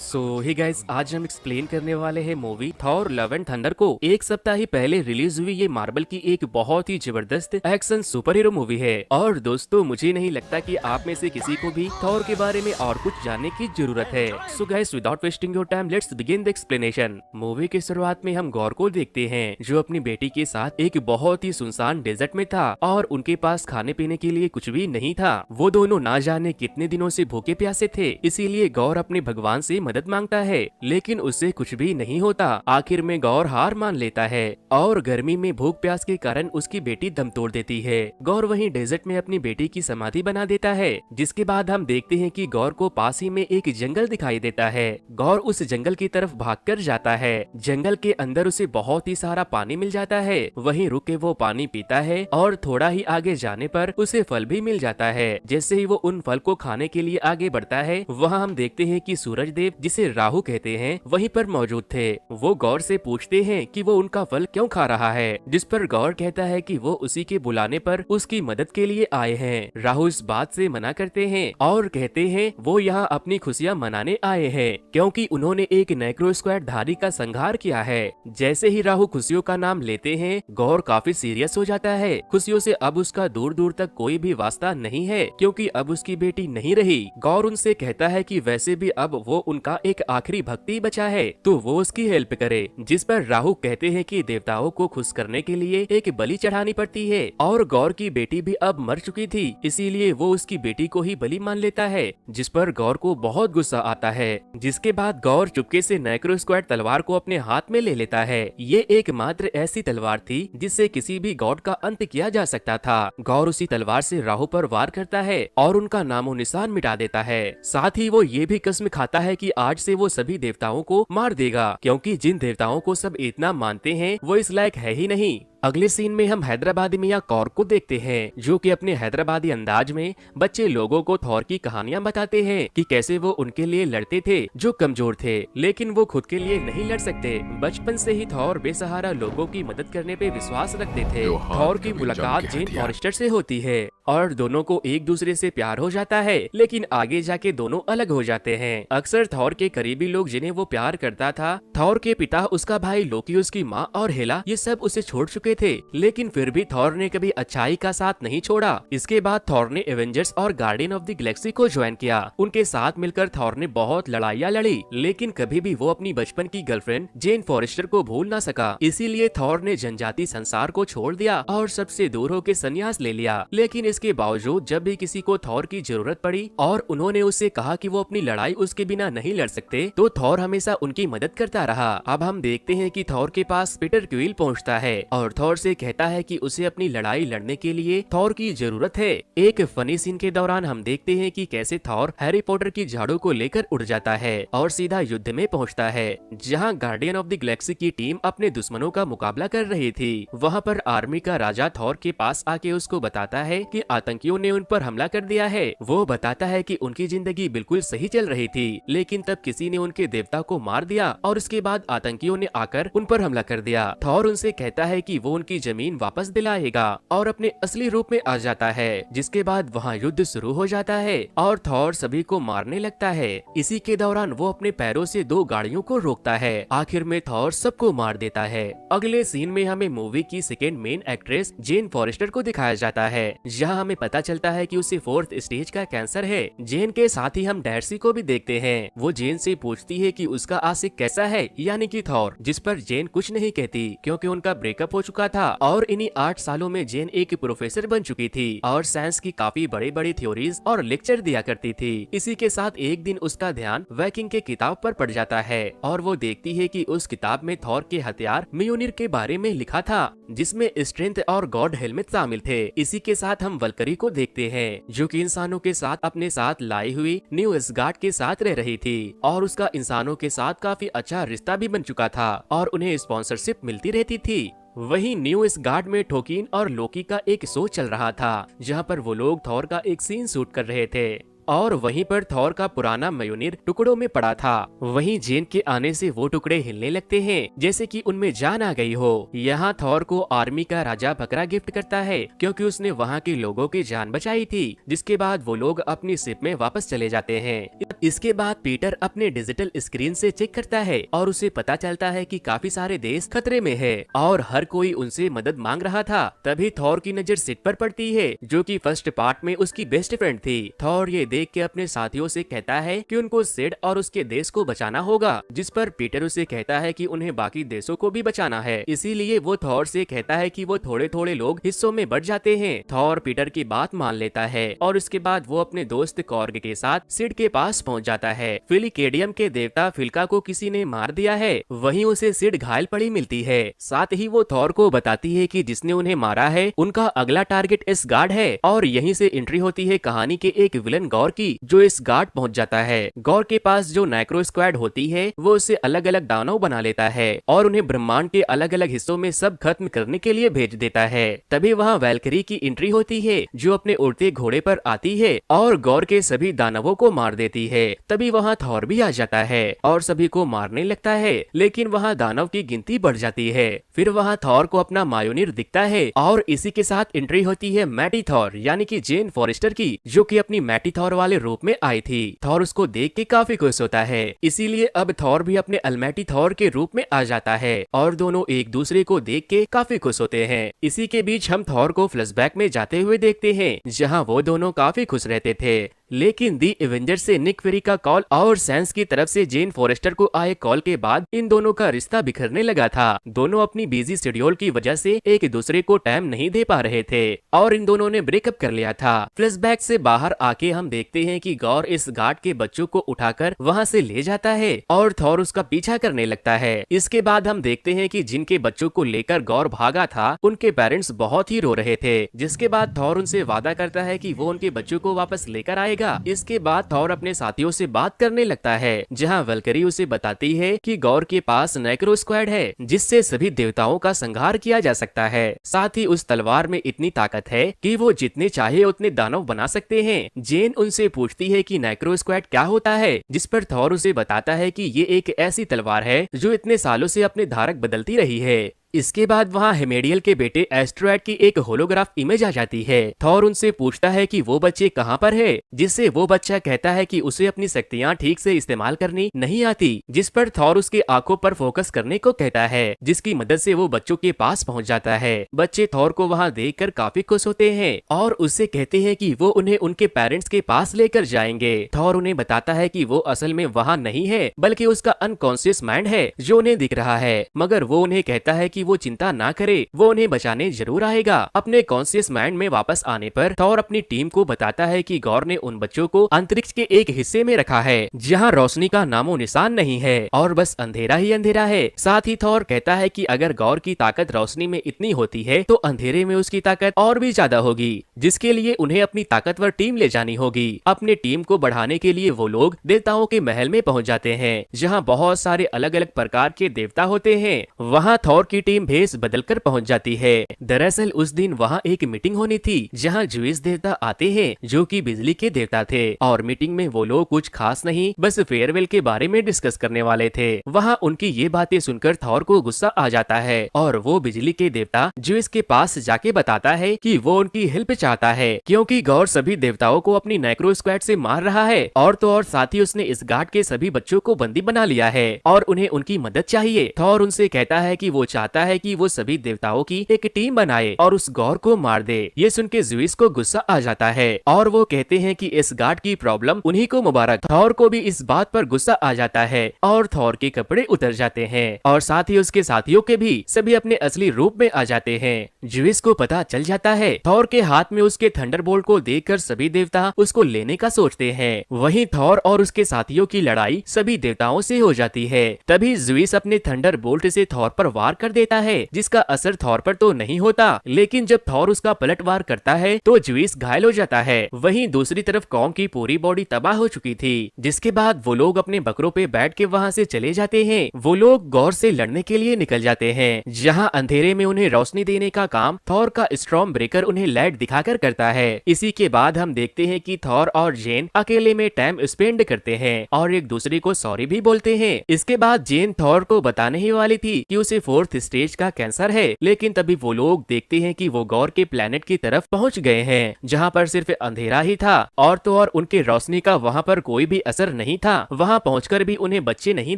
Hey guys, आज हम explain करने वाले हैं movie Thor love and thunder को। एक सप्ताह ही पहले रिलीज हुई ये मार्वल की एक बहुत ही जबरदस्त एक्शन सुपर हीरो मूवी है। और दोस्तों, मुझे नहीं लगता कि आप में से किसी को भी थॉर के बारे में और कुछ जानने की जरूरत है। So guys, without wasting your time, let's begin the explanation. Movie की शुरुआत में हम गौर को देखते हैं, जो अपनी बेटी के साथ एक बहुत ही सुनसान डेजर्ट में था और उनके पास खाने पीने के लिए कुछ भी नहीं था। वो दोनों ना जाने कितने दिनों से भूखे प्यासे थे, इसीलिए गौर अपने भगवान से मदद मांगता है, लेकिन उससे कुछ भी नहीं होता। आखिर में गौर हार मान लेता है और गर्मी में भूख प्यास के कारण उसकी बेटी दम तोड़ देती है। गौर वहीं डेजर्ट में अपनी बेटी की समाधि बना देता है, जिसके बाद हम देखते हैं कि गौर को पास ही में एक जंगल दिखाई देता है। गौर उस जंगल की तरफ भागकर जाता है। जंगल के अंदर उसे बहुत ही सारा पानी मिल जाता है। वहीं रुक के वो पानी पीता है और थोड़ा ही आगे जाने पर उसे फल भी मिल जाता है। जैसे ही वो उन फल को खाने के लिए आगे बढ़ता है, वहाँ हम देखते हैं कि सूरज देव, जिसे राहु कहते हैं, वहीं पर मौजूद थे। वो गौर से पूछते हैं कि वो उनका फल क्यों खा रहा है, जिस पर गौर कहता है कि वो उसी के बुलाने पर उसकी मदद के लिए आए हैं। राहु इस बात से मना करते हैं और कहते हैं वो यहाँ अपनी खुशियाँ मनाने आए हैं, क्योंकि उन्होंने एक नेक्रो स्क्वाड धारी का संहार किया है। जैसे ही राहु खुशियों का नाम लेते हैं, गौर काफी सीरियस हो जाता है। खुशियों से अब उसका दूर दूर तक कोई भी वास्ता नहीं है, क्योंकि अब उसकी बेटी नहीं रही। गौर उनसे कहता है कि वैसे भी अब वो उनका एक आखिरी भक्ति बचा है, तो वो उसकी हेल्प करे। जिस पर राहु कहते हैं कि देवताओं को खुश करने के लिए एक बलि चढ़ानी पड़ती है, और गौर की बेटी भी अब मर चुकी थी, इसीलिए वो उसकी बेटी को ही बलि मान लेता है। जिस पर गौर को बहुत गुस्सा आता है। जिसके बाद गौर चुपके से नेक्रो स्क्वाड तलवार को अपने हाथ में ले लेता है। ये एकमात्र ऐसी तलवार थी जिससे किसी भी गॉड का अंत किया जा सकता था। गौर उसी तलवार से राहु पर वार करता है और उनका नामो निशान मिटा देता है। साथ ही वो ये भी कसम खाता है कि आज से वो सभी देवताओं को मार देगा, क्योंकि जिन देवताओं को सब इतना मानते हैं वो इस लायक है ही नहीं। अगले सीन में हम हैदराबादी मियां कौर को देखते हैं, जो कि अपने हैदराबादी अंदाज में बच्चे लोगों को थॉर की कहानियां बताते हैं कि कैसे वो उनके लिए लड़ते थे जो कमजोर थे, लेकिन वो खुद के लिए नहीं लड़ सकते। बचपन से ही थॉर बेसहारा लोगों की मदद करने पे विश्वास रखते थे। थॉर की मुलाकात जेन फॉरेस्टर से होती है और दोनों को एक दूसरे से प्यार हो जाता है, लेकिन आगे जाके दोनों अलग हो जाते हैं। अक्सर थॉर के करीबी लोग जिन्हें वो प्यार करता था, थॉर के पिता, उसका भाई लोकी, उसकी माँ और हेला, ये सब उसे छोड़ चुके थे, लेकिन फिर भी थॉर ने कभी अच्छाई का साथ नहीं छोड़ा। इसके बाद थॉर ने एवेंजर्स और गार्डियन ऑफ द गैलेक्सी को ज्वाइन किया। उनके साथ मिलकर थॉर ने बहुत लड़ाइयाँ लड़ी, लेकिन कभी भी वो अपनी बचपन की गर्लफ्रेंड जेन फॉरेस्टर को भूल ना सका। इसीलिए थॉर ने जनजाति संसार को छोड़ दिया और सबसे दूर होकर संन्यास ले लिया। लेकिन इसके बावजूद जब भी किसी को थॉर की जरूरत पड़ी और उन्होंने उससे कहा कि वो अपनी लड़ाई उसके बिना नहीं लड़ सकते, तो थॉर हमेशा उनकी मदद करता रहा। अब हम देखते हैं कि थॉर के पास पीटर क्विल पहुंचता है और थॉर से कहता है कि उसे अपनी लड़ाई लड़ने के लिए थॉर की जरूरत है। एक फनी सीन के दौरान हम देखते हैं कि कैसे थॉर हैरी पॉटर की झाड़ू को लेकर उड़ जाता है और सीधा युद्ध में पहुंचता है, जहां गार्डियन ऑफ द गैलेक्सी की टीम अपने दुश्मनों का मुकाबला कर रही थी। वहां पर आर्मी का राजा थॉर के पास आके उसको बताता है कि आतंकियों ने उन पर हमला कर दिया है। वो बताता है कि उनकी जिंदगी बिल्कुल सही चल रही थी, लेकिन तब किसी ने उनके देवता को मार दिया और उसके बाद आतंकियों ने आकर उन पर हमला कर दिया। थॉर उनसे कहता है कि वो उनकी जमीन वापस दिलाएगा और अपने असली रूप में आ जाता है। जिसके बाद वहाँ युद्ध शुरू हो जाता है और थॉर सभी को मारने लगता है। इसी के दौरान वो अपने पैरों से 2 गाड़ियों को रोकता है। आखिर में थॉर सबको मार देता है। अगले सीन में हमें मूवी की सेकेंड मेन एक्ट्रेस जेन फॉरेस्टर को दिखाया जाता है, जहाँ हमें पता चलता है कि उसे 4th स्टेज का कैंसर है। जेन के साथ ही हम डैर्सी को भी देखते हैं। वो जेन से पूछती है कि उसका आशिक कैसा है, यानी कि थॉर, जिस पर जेन कुछ नहीं कहती, क्योंकि उनका ब्रेकअप हो चुका था और इन्हीं 8 सालों में जेन एक प्रोफेसर बन चुकी थी और साइंस की काफी बड़ी बड़ी थ्योरीज और लेक्चर दिया करती थी। इसी के साथ एक दिन उसका ध्यान वैकिंग के किताब पर पड़ जाता है और वो देखती है कि उस किताब में थॉर के हथियार म्योनिर के बारे में लिखा था, जिसमें स्ट्रेंथ और गॉड हेलमेट शामिल थे। इसी के साथ हम वल्करी को देखते हैं, जो कि इंसानों के साथ अपने साथ लाई हुई न्यू एसगार्ड के साथ रह रही थी और उसका इंसानों के साथ काफी अच्छा रिश्ता भी बन चुका था और उन्हें स्पॉन्सरशिप मिलती रहती थी। वहीं न्यू एसगार्ड में ठोकिन और लोकी का एक शो चल रहा था, जहां पर वो लोग थॉर का एक सीन शूट कर रहे थे। और वहीं पर थॉर का पुराना म्योनिर टुकड़ों में पड़ा था। वहीं जेन के आने से वो टुकड़े हिलने लगते हैं जैसे कि उनमें जान आ गई हो। यहाँ थॉर को आर्मी का राजा बकरा गिफ्ट करता है क्योंकि उसने वहाँ के लोगों की जान बचाई थी, जिसके बाद वो लोग अपनी शिप में वापस चले जाते हैं। इसके बाद पीटर अपने डिजिटल स्क्रीन से चेक करता है और उसे पता चलता है कि काफी सारे देश खतरे में है और हर कोई उनसे मदद मांग रहा था। तभी थॉर की नजर सिड पर पड़ती है जो कि फर्स्ट पार्ट में उसकी बेस्ट फ्रेंड थी। थॉर ये देख के अपने साथियों से कहता है कि उनको सिड और उसके देश को बचाना होगा, जिस पर पीटर उसे कहता है कि उन्हें बाकी देशों को भी बचाना है। इसीलिए वो थॉर से कहता है कि वो थोड़े थोड़े लोग हिस्सों में बढ़ जाते हैं। थॉर पीटर की बात मान लेता है और उसके बाद वो अपने दोस्त कॉर्ग के साथ सिड के पास पहुंच जाता है। फिलिकेडियम के देवता फिल्का को किसी ने मार दिया है, वहीं उसे सिड घायल पड़ी मिलती है। साथ ही वो थॉर को बताती है कि जिसने उन्हें मारा है उनका अगला टारगेट इस गार्ड है और यहीं से एंट्री होती है कहानी के एक विलन गौर की, जो इस गार्ड पहुंच जाता है। गौर के पास जो नाइक्रो स्क्वाड होती है वो उसे अलग अलग दानव बना लेता है और उन्हें ब्रह्मांड के अलग अलग हिस्सों में सब खत्म करने के लिए भेज देता है। तभी वहाँ वैल्करी की एंट्री होती है जो अपने उड़ते घोड़े पर आती है और गौर के सभी दानवों को मार देती है। तभी वहाँ थॉर भी आ जाता है और सभी को मारने लगता है, लेकिन वहाँ दानव की गिनती बढ़ जाती है। फिर वहाँ थॉर को अपना मायोनिर दिखता है और इसी के साथ एंट्री होती है मैटी थॉर यानी कि जेन फॉरेस्टर की, जो कि अपनी मैटी थॉर वाले रूप में आई थी। थॉर उसको देख के काफी खुश होता है, इसीलिए अब थॉर भी अपने अलमैटी थॉर के रूप में आ जाता है और दोनों एक दूसरे को देख के काफी खुश होते हैं। इसी के बीच हम थॉर को फ्लैशबैक में जाते हुए देखते हैं जहाँ वो दोनों काफी खुश रहते थे, लेकिन दी एवेंजर से निक फ्यूरी का कॉल और सैंस की तरफ से जेन फॉरेस्टर को आए कॉल के बाद इन दोनों का रिश्ता बिखरने लगा था। दोनों अपनी बिजी शेड्यूल की वजह से एक दूसरे को टाइम नहीं दे पा रहे थे और इन दोनों ने ब्रेकअप कर लिया था। फ्लैशबैक से बाहर आके हम देखते हैं कि गौर इस गार्ड के बच्चों को उठाकर वहाँ से ले जाता है और थॉर उसका पीछा करने लगता है। इसके बाद हम देखते हैं कि जिनके बच्चों को लेकर गौर भागा था उनके पेरेंट्स बहुत ही रो रहे थे, जिसके बाद थॉर उनसे वादा करता है कि वो उनके बच्चों को वापस लेकर आएगा। इसके बाद थॉर अपने साथियों से बात करने लगता है जहां वल्करी उसे बताती है कि गौर के पास नाइक्रो स्क्वाड है जिससे सभी देवताओं का संहार किया जा सकता है। साथ ही उस तलवार में इतनी ताकत है कि वो जितने चाहे उतने दानव बना सकते हैं। जेन उनसे पूछती है कि नाइक्रो स्क्वाड क्या होता है, जिस पर थॉर उसे बताता है कि ये एक ऐसी तलवार है जो इतने सालों से अपने धारक बदलती रही है। इसके बाद वहाँ हेमेडियल के बेटे एस्ट्रोएड की एक होलोग्राफ इमेज आ जाती है। थॉर उनसे पूछता है कि वो बच्चे कहाँ पर है, जिससे वो बच्चा कहता है कि उसे अपनी शक्तियाँ ठीक से इस्तेमाल करनी नहीं आती, जिस पर थॉर उसके आंखों पर फोकस करने को कहता है, जिसकी मदद से वो बच्चों के पास पहुँच जाता है। बच्चे थॉर को वहाँ देखकर काफी खुश होते हैं और उससे कहते हैं कि वो उन्हें उनके पेरेंट्स के पास लेकर जाएंगे। थॉर उन्हें बताता है कि वो असल में वहाँ नहीं है बल्कि उसका अनकॉन्शियस माइंड है जो उन्हें दिख रहा है, मगर वो उन्हें कहता है कि वो चिंता ना करे, वो उन्हें बचाने जरूर आएगा। अपने कॉन्शियस माइंड में वापस आने पर थॉर अपनी टीम को बताता है कि गौर ने उन बच्चों को अंतरिक्ष के एक हिस्से में रखा है जहां रोशनी का नामो निशान नहीं है और बस अंधेरा ही अंधेरा है। साथ ही थॉर कहता है कि अगर गौर की ताकत रोशनी में इतनी होती है तो अंधेरे में उसकी ताकत और भी ज्यादा होगी, जिसके लिए उन्हें अपनी ताकतवर टीम ले जानी होगी। अपने टीम को बढ़ाने के लिए वो लोग देवताओं के महल में पहुंच जाते हैं जहां बहुत सारे अलग अलग प्रकार के देवता होते हैं। वहां थॉर की टीम भेस बदलकर पहुंच जाती है। दरअसल उस दिन वहां एक मीटिंग होनी थी जहां ज्यूइश देवता आते हैं जो कि बिजली के देवता थे और मीटिंग में वो लोग कुछ खास नहीं बस फेयरवेल के बारे में डिस्कस करने वाले थे। वहां उनकी ये बातें सुनकर थॉर को गुस्सा आ जाता है और वो बिजली के देवता ज्यूइश के पास जाके बताता है कि वो उनकी हेल्प चाहता है क्योंकि गौर सभी देवताओं को अपनी नाइक्रो स्क्वाड से मार रहा है और तो और साथ ही उसने इस गार्ड के सभी बच्चों को बंदी बना लिया है और उन्हें उनकी मदद चाहिए। थॉर उनसे कहता है कि वो चाहता है कि वो सभी देवताओं की एक टीम बनाए और उस गौर को मार दे। ये सुन के ज्यूइश को गुस्सा आ जाता है और वो कहते हैं कि इस गार्ड की प्रॉब्लम उन्हीं को मुबारक। थॉर को भी इस बात पर गुस्सा आ जाता है और थॉर के कपड़े उतर जाते हैं और साथ ही उसके साथियों के भी सभी अपने असली रूप में आ जाते हैं। ज्यूइश को पता चल जाता है थॉर के हाथ में उसके थंडरबोल्ट को देखकर सभी देवता उसको लेने का सोचते हैं। वहीं थॉर और उसके साथियों की लड़ाई सभी देवताओं से हो जाती है। तभी ज्यूइश अपने थंडरबोल्ट से थॉर पर वार कर देता लेता है, जिसका असर थॉर पर तो नहीं होता, लेकिन जब थॉर उसका पलटवार करता है तो ज्यूस घायल हो जाता है। वहीं दूसरी तरफ कॉन्ग की पूरी बॉडी तबाह हो चुकी थी, जिसके बाद वो लोग अपने बकरों पे बैठ के वहाँ से चले जाते हैं। वो लोग गौर से लड़ने के लिए निकल जाते हैं, जहाँ अंधेरे में उन्हें रोशनी देने का काम थॉर का स्टॉर्म ब्रेकर उन्हें लाइट दिखाकर करता है। इसी के बाद हम देखते हैं कि थॉर और जेन अकेले में टाइम स्पेंड करते हैं और एक दूसरे को सॉरी भी बोलते हैं। इसके बाद जेन थॉर को बताने ही वाली थी कि उसे 4th स्टेज का कैंसर है, लेकिन तभी वो लोग देखते हैं कि वो गौर के प्लेनेट की तरफ पहुंच गए हैं, जहां पर सिर्फ अंधेरा ही था और तो और उनके रोशनी का वहां पर कोई भी असर नहीं था। वहां पहुंचकर भी उन्हें बच्चे नहीं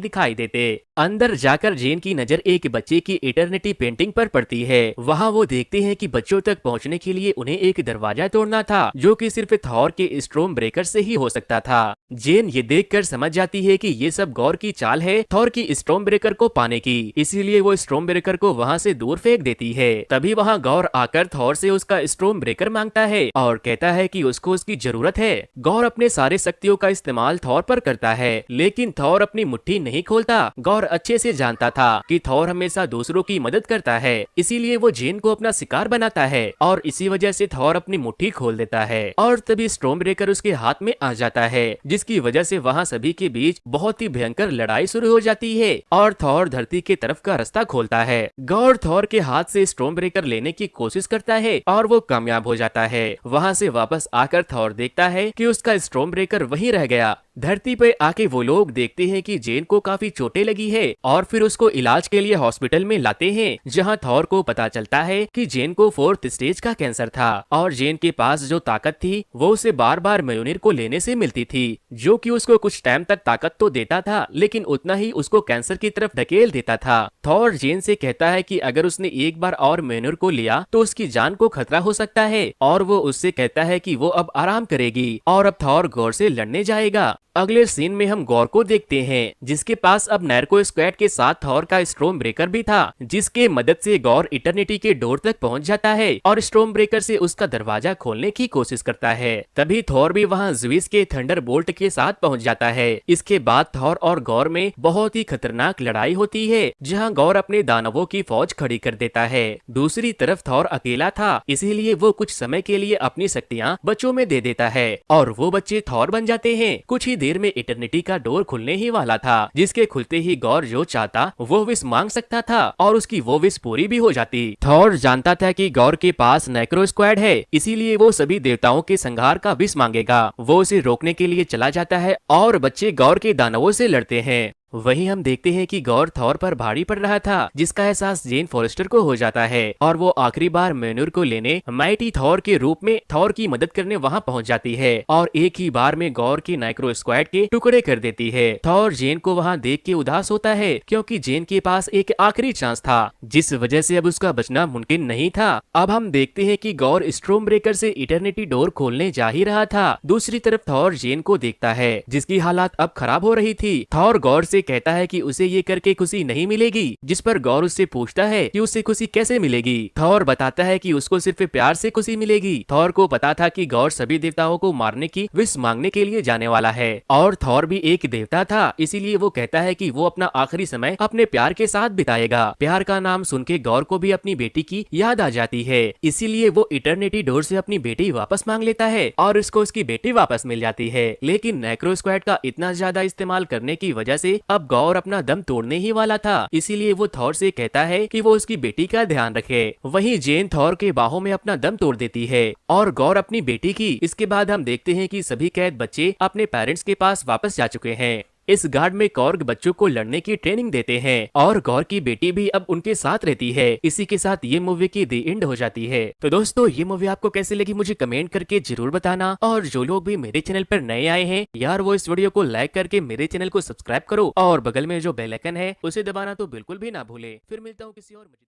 दिखाई देते। अंदर जाकर जेन की नजर एक बच्चे की इटर्निटी पेंटिंग पर पड़ती है। वहां वो देखते हैं कि बच्चों तक पहुंचने के लिए उन्हें एक दरवाजा तोड़ना था, जो कि सिर्फ थॉर के स्टॉर्म ब्रेकर से ही हो सकता था। जेन ये देखकर समझ जाती है कि ये सब गौर की चाल है थॉर की स्टॉर्म ब्रेकर को पाने की, इसीलिए वो स्टॉर्म ब्रेकर को वहां से दूर फेंक देती है। तभी वहां गौर आकर थॉर से उसका स्टॉर्म ब्रेकर मांगता है और कहता है कि उसको उसकी जरूरत है। गौर अपने सारे शक्तियों का इस्तेमाल थॉर पर करता है, लेकिन थॉर अपनी मुट्ठी नहीं खोलता। गौर अच्छे से जानता था कि थॉर हमेशा दूसरों की मदद करता है, इसीलिए वो जेन को अपना शिकार बनाता है और इसी वजह से थॉर अपनी मुट्ठी खोल देता है और तभी स्टॉर्म ब्रेकर उसके हाथ में आ जाता है, जिसकी वजह से वहाँ सभी के बीच बहुत ही भयंकर लड़ाई शुरू हो जाती है और थॉर धरती के तरफ का रास्ता खोलता है। गौर थॉर के हाथ से स्टॉर्म ब्रेकर लेने की कोशिश करता है और वो कामयाब हो जाता है। वहाँ से वापस आकर थॉर देखता है कि उसका स्टॉर्म ब्रेकर वहीं रह गया। धरती पे आके वो लोग देखते हैं कि जेन को काफी चोटें लगी है और फिर उसको इलाज के लिए हॉस्पिटल में लाते हैं, जहां थॉर को पता चलता है कि जेन को 4th स्टेज का कैंसर था और जेन के पास जो ताकत थी वो उसे बार बार म्योनिर को लेने से मिलती थी, जो कि उसको कुछ टाइम तक ताकत तो देता था, लेकिन उतना ही उसको कैंसर की तरफ धकेल देता था। थॉर जेन से कहता है कि अगर उसने एक बार और म्योनिर को लिया तो उसकी जान को खतरा हो सकता है और वो उससे कहता है कि वो अब आराम करेगी और अब थॉर गौर से लड़ने जाएगा। अगले सीन में हम गौर को देखते हैं, जिसके पास अब नैर्को स्क्वाड के साथ थॉर का स्टॉर्म ब्रेकर भी था, जिसके मदद से गौर इटर्निटी के डोर तक पहुंच जाता है और स्टॉर्म ब्रेकर से उसका दरवाजा खोलने की कोशिश करता है। तभी थॉर भी वहां ज्यूस के थंडर बोल्ट के साथ पहुंच जाता है। इसके बाद थॉर और गौर में बहुत ही खतरनाक लड़ाई होती है, जहां गौर अपने दानवों की फौज खड़ी कर देता है। दूसरी तरफ थॉर अकेला था, इसीलिए वो कुछ समय के लिए अपनी शक्तियां बच्चों में दे देता है और वो बच्चे थॉर बन जाते हैं। कुछ ही देर में इटर्निटी का डोर खुलने ही वाला था, जिसके खुलते ही गौर जो चाहता वो विश मांग सकता था और उसकी वो विश पूरी भी हो जाती। थॉर जानता था कि गौर के पास नैक्रो स्क्वाड है, इसीलिए वो सभी देवताओं के संहार का विश मांगेगा। वो उसे रोकने के लिए चला जाता है और बच्चे गौर के दानवों से लड़ते हैं। वहीं हम देखते हैं कि गौर थॉर पर भारी पड़ रहा था, जिसका एहसास जेन फॉरेस्टर को हो जाता है और वो आखिरी बार म्योनिर को लेने माइटी थॉर के रूप में थॉर की मदद करने वहां पहुंच जाती है और एक ही बार में गौर की नाइक्रो स्क्वाड के टुकड़े कर देती है। थॉर जेन को वहां देख के उदास होता है, क्योंकि जेन के पास एक आखिरी चांस था, जिस वजह से अब उसका बचना मुमकिन नहीं था। अब हम देखते हैं कि गौर स्टॉर्म ब्रेकर से इटर्निटी डोर खोलने जा ही रहा था। दूसरी तरफ थॉर जेन को देखता है, जिसकी हालात अब खराब हो रही थी। थॉर गौर से कहता है कि उसे ये करके खुशी नहीं मिलेगी, जिस पर गौर उससे पूछता है कि उसे खुशी कैसे मिलेगी। थॉर बताता है कि उसको सिर्फ प्यार से खुशी मिलेगी। थॉर को पता था कि गौर सभी देवताओं को मारने की विश मांगने के लिए जाने वाला है और थॉर भी एक देवता था, इसीलिए वो कहता है कि वो अपना आखिरी समय अपने प्यार के साथ बिताएगा। प्यार का नाम सुन के गौर को भी अपनी बेटी की याद आ जाती है, इसीलिए वो इटर्निटी डोर से अपनी बेटी वापस मांग लेता है और उसको उसकी बेटी वापस मिल जाती है। लेकिन नैक्रो स्क्वाड का इतना ज्यादा इस्तेमाल करने की वजह से अब गौर अपना दम तोड़ने ही वाला था, इसीलिए वो थॉर से कहता है कि वो उसकी बेटी का ध्यान रखे। वहीं जेन थॉर के बाहों में अपना दम तोड़ देती है और गौर अपनी बेटी की। इसके बाद हम देखते हैं कि सभी कैद बच्चे अपने पेरेंट्स के पास वापस जा चुके हैं। इस गार्ड में कॉर्ग बच्चों को लड़ने की ट्रेनिंग देते हैं और गौर की बेटी भी अब उनके साथ रहती है। इसी के साथ ये मूवी की दी एंड हो जाती है। तो दोस्तों, ये मूवी आपको कैसी लगी मुझे कमेंट करके जरूर बताना और जो लोग भी मेरे चैनल पर नए आए हैं यार, वो इस वीडियो को लाइक करके मेरे चैनल को सब्सक्राइब करो और बगल में जो बेल आइकन है उसे दबाना तो बिल्कुल भी ना भूले। फिर मिलता हूँ किसी और